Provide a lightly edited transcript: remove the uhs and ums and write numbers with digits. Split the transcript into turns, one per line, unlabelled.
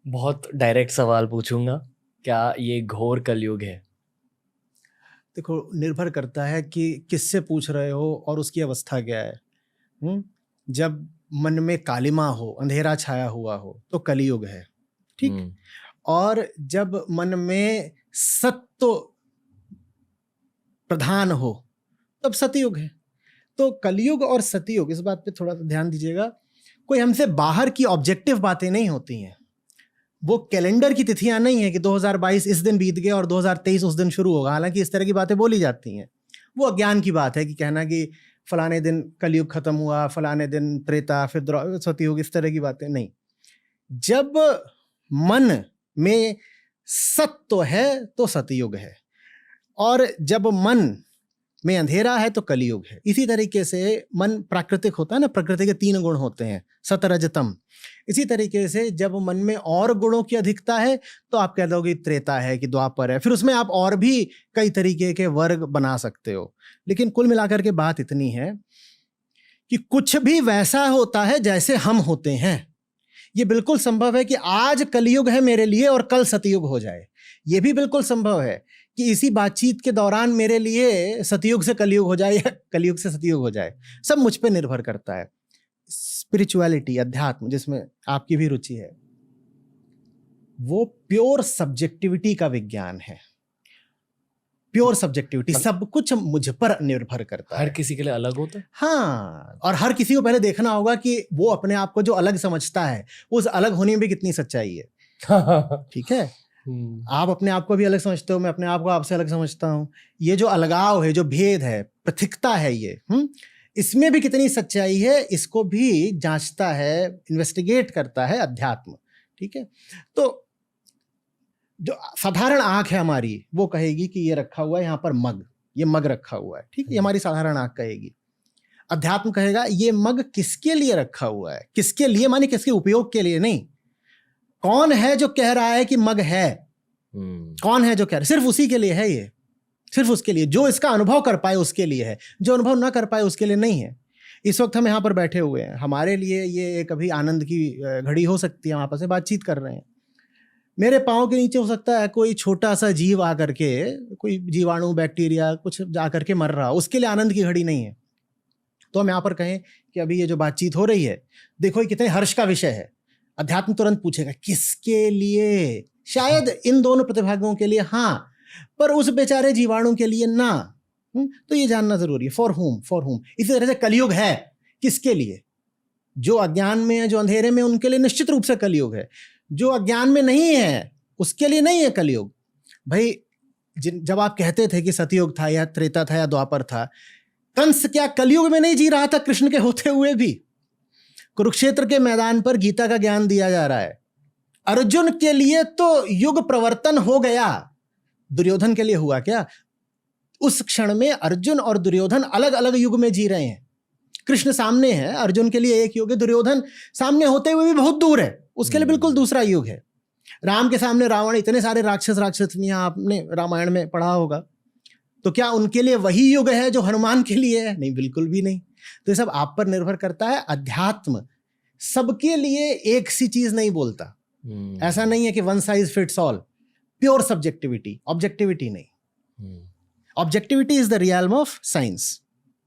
बहुत डायरेक्ट सवाल पूछूंगा, क्या ये घोर कलयुग है?
देखो, निर्भर करता है कि किससे पूछ रहे हो और उसकी अवस्था क्या है। जब मन में कालिमा हो, अंधेरा छाया हुआ हो, तो कलयुग है, ठीक। और जब मन में सत्व प्रधान हो, तब सतयुग है। तो कलयुग और सतयुग, इस बात पे थोड़ा सा ध्यान दीजिएगा, कोई हमसे बाहर की ऑब्जेक्टिव बातें नहीं होती हैं। वो कैलेंडर की तिथियां नहीं है कि 2022 इस दिन बीत गया और 2023 उस दिन शुरू होगा। हालांकि इस तरह की बातें बोली जाती हैं, वो अज्ञान की बात है कि कहना कि फलाने दिन कलयुग खत्म हुआ, फलाने दिन त्रेता, फिर सतयुग, इस तरह की बातें नहीं। जब मन में सत्व है तो सतयुग है, और जब मन में अंधेरा है तो कलयुग है। इसी तरीके से मन प्राकृतिक होता है ना, प्रकृति के 3 गुण होते हैं, सतरजतम। इसी तरीके से जब मन में और गुणों की अधिकता है तो आप कह दोगे त्रेता है कि द्वापर है। फिर उसमें आप और भी कई तरीके के वर्ग बना सकते हो। लेकिन कुल मिलाकर के बात इतनी है कि कुछ भी वैसा होता है जैसे हम होते हैं। ये बिल्कुल संभव है कि आज कलयुग है मेरे लिए और कल सतयुग हो जाए। ये भी बिल्कुल संभव है कि इसी बातचीत के दौरान मेरे लिए सतयुग से कलयुग हो जाए या कलयुग से सतयुग हो जाए। सब मुझ पे निर्भर करता है। स्पिरिचुअलिटी, अध्यात्म, जिसमें आपकी भी रुचि है, वो प्योर सब्जेक्टिविटी का विज्ञान है। प्योर सब्जेक्टिविटी, सब कुछ मुझ पर निर्भर करता है।
हर किसी के लिए अलग होता है।
हाँ, और हर किसी को पहले देखना होगा कि वो अपने आप को जो अलग समझता है, उस अलग होने में भी कितनी सच्चाई है। ठीक है, आप अपने आप को भी अलग समझते हो, मैं अपने आप को आपसे अलग समझता हूँ। ये जो अलगाव है, जो भेद है, पृथकता है, ये इसमें भी कितनी सच्चाई है, इसको भी जांचता है, इन्वेस्टिगेट करता है अध्यात्म। ठीक है, तो जो साधारण आंख है हमारी, वो कहेगी कि ये रखा हुआ है यहाँ पर मग, ये मग रखा हुआ है, ठीक है, ये हमारी साधारण आंख कहेगी। अध्यात्म कहेगा ये मग किसके लिए रखा हुआ है, किसके लिए, माने किसके उपयोग के लिए नहीं। कौन है जो कह रहा है कि मग है? कौन है जो कह रहा है? सिर्फ उसी के लिए है ये, सिर्फ उसके लिए, जो इसका अनुभव कर पाए उसके लिए है। जो अनुभव ना कर पाए उसके लिए नहीं है। इस वक्त हम यहाँ पर बैठे हुए हैं, हमारे लिए ये एक अभी आनंद की घड़ी हो सकती है, हम आपस में बातचीत कर रहे हैं। मेरे पाँव के नीचे हो सकता है कोई छोटा सा जीव आकर के, कोई जीवाणु, बैक्टीरिया कुछ जाकर के मर रहा, उसके लिए आनंद की घड़ी नहीं है। तो हम यहाँ पर कहें कि अभी ये जो बातचीत हो रही है, देखो ये कितने हर्ष का विषय है। अध्यात्म तुरंत पूछेगा किसके लिए? शायद इन दोनों प्रतिभागियों के लिए हाँ, पर उस बेचारे जीवाणु के लिए ना। तो ये जानना जरूरी है, फॉर होम, फॉर होम। इसी तरह से कलयुग है किसके लिए? जो अज्ञान में है, जो अंधेरे में, उनके लिए निश्चित रूप से कलयुग है। जो अज्ञान में नहीं है उसके लिए नहीं है कलयुग। भाई, जब आप कहते थे कि सतयुग था या त्रेता था या द्वापर था, कंस क्या कलयुग में नहीं जी रहा था कृष्ण के होते हुए भी? कुरुक्षेत्र के मैदान पर गीता का ज्ञान दिया जा रहा है। अर्जुन के लिए तो युग प्रवर्तन हो गया, दुर्योधन के लिए हुआ क्या? उस क्षण में अर्जुन और दुर्योधन अलग अलग युग में जी रहे हैं। कृष्ण सामने है, अर्जुन के लिए एक युग है, दुर्योधन सामने होते हुए भी बहुत दूर है, उसके लिए बिल्कुल दूसरा युग है। राम के सामने रावण, इतने सारे राक्षसनियां आपने रामायण में पढ़ा होगा, तो क्या उनके लिए वही युग है जो हनुमान के लिए है? नहीं, बिल्कुल भी नहीं। तो ये सब आप पर निर्भर करता है। अध्यात्म सबके लिए एक सी चीज नहीं बोलता। ऐसा नहीं है कि one size fits all. Pure subjectivity, objectivity नहीं। Objectivity is the realm of science.